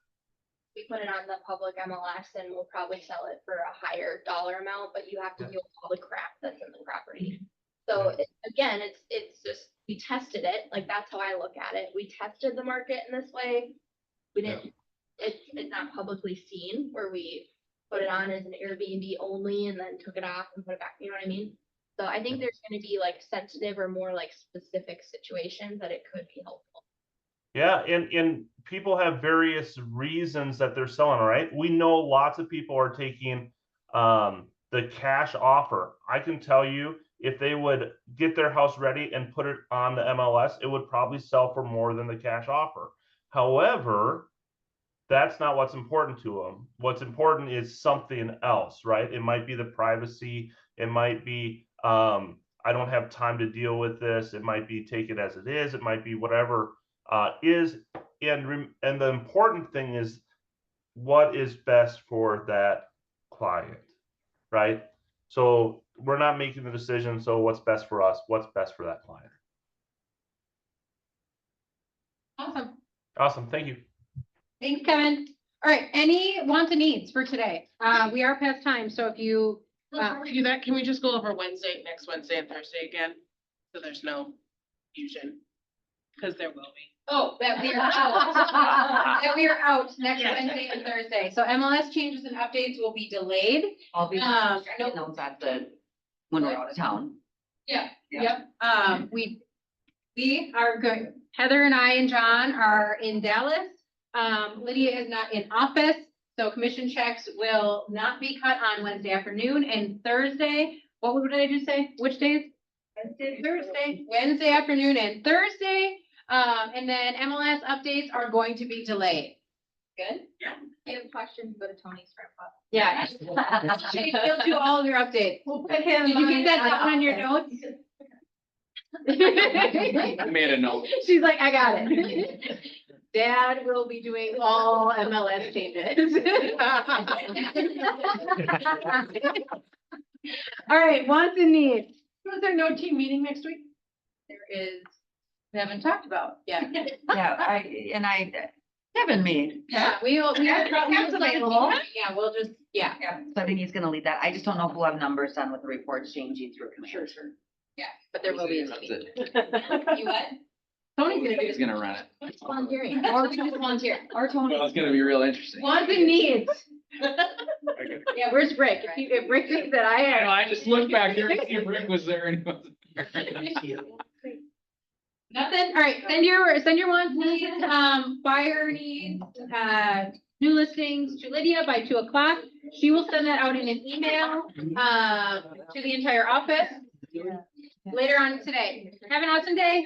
we put it on the public MLS and we'll probably sell it for a higher dollar amount, but you have to deal with all the crap that's in the property. So again, it's just, we tested it. Like, that's how I look at it. We tested the market in this way. We didn't, it's not publicly seen where we put it on as an Airbnb only and then took it off and put it back. You know what I mean? So I think there's going to be sensitive or more specific situations that it could be helpful. Yeah, and people have various reasons that they're selling, right? We know lots of people are taking the cash offer. I can tell you, if they would get their house ready and put it on the MLS, it would probably sell for more than the cash offer. However, that's not what's important to them. What's important is something else, right? It might be the privacy. It might be, I don't have time to deal with this. It might be take it as it is. It might be whatever is. And the important thing is what is best for that client, right? So we're not making the decision. So what's best for us? What's best for that client? Awesome. Awesome. Thank you. Thanks, Kevin. All right, any wants and needs for today? We are past time, so if you Before we do that, can we just go over next Wednesday and Thursday again? So there's no fusion. Cause there will be. Oh, that we are out. That we are out next Wednesday and Thursday. So MLS changes and updates will be delayed. I'll be nope. checking notes at the, when we're out of town. Yeah, Yeah. yep. We are going, Heather and I and John are in Dallas. Lydia is not in office, so commission checks will not be cut on Wednesday afternoon and Thursday. What did I just say? Which days? Wednesday afternoon and Thursday. And then MLS updates are going to be delayed. Good? If you have questions, go to Tony's front box. Yeah. He'll do all of your updates. Did you get that down on your notes? I made a note. She's like, I got it. Dad will be doing all MLS changes. All right, wants and needs. Was there no team meeting next week? There is, we haven't talked about yet. Yeah, Kevin, me. Yeah, we'll Kevin's available. Yeah, we'll just, yeah. Yeah, so I think he's gonna lead that. I just don't know if we'll have numbers done with the reports changing through commissioners. Yeah, but there will be a That's meeting. it. You what? Tony's gonna do He's gonna run it. it. Volunteering. Or we just volunteer. Or Tony. Well, it's gonna be real interesting. Wants and needs. Yeah, where's Rick? If Rick thinks that I I know, am. I just looked back here to see if Rick was there and he wasn't there. Nothing? All right, send your wants, needs, fire needs, new listings to Lydia by 2:00. She will send that out in an email, to the entire office later on today. Have an awesome day.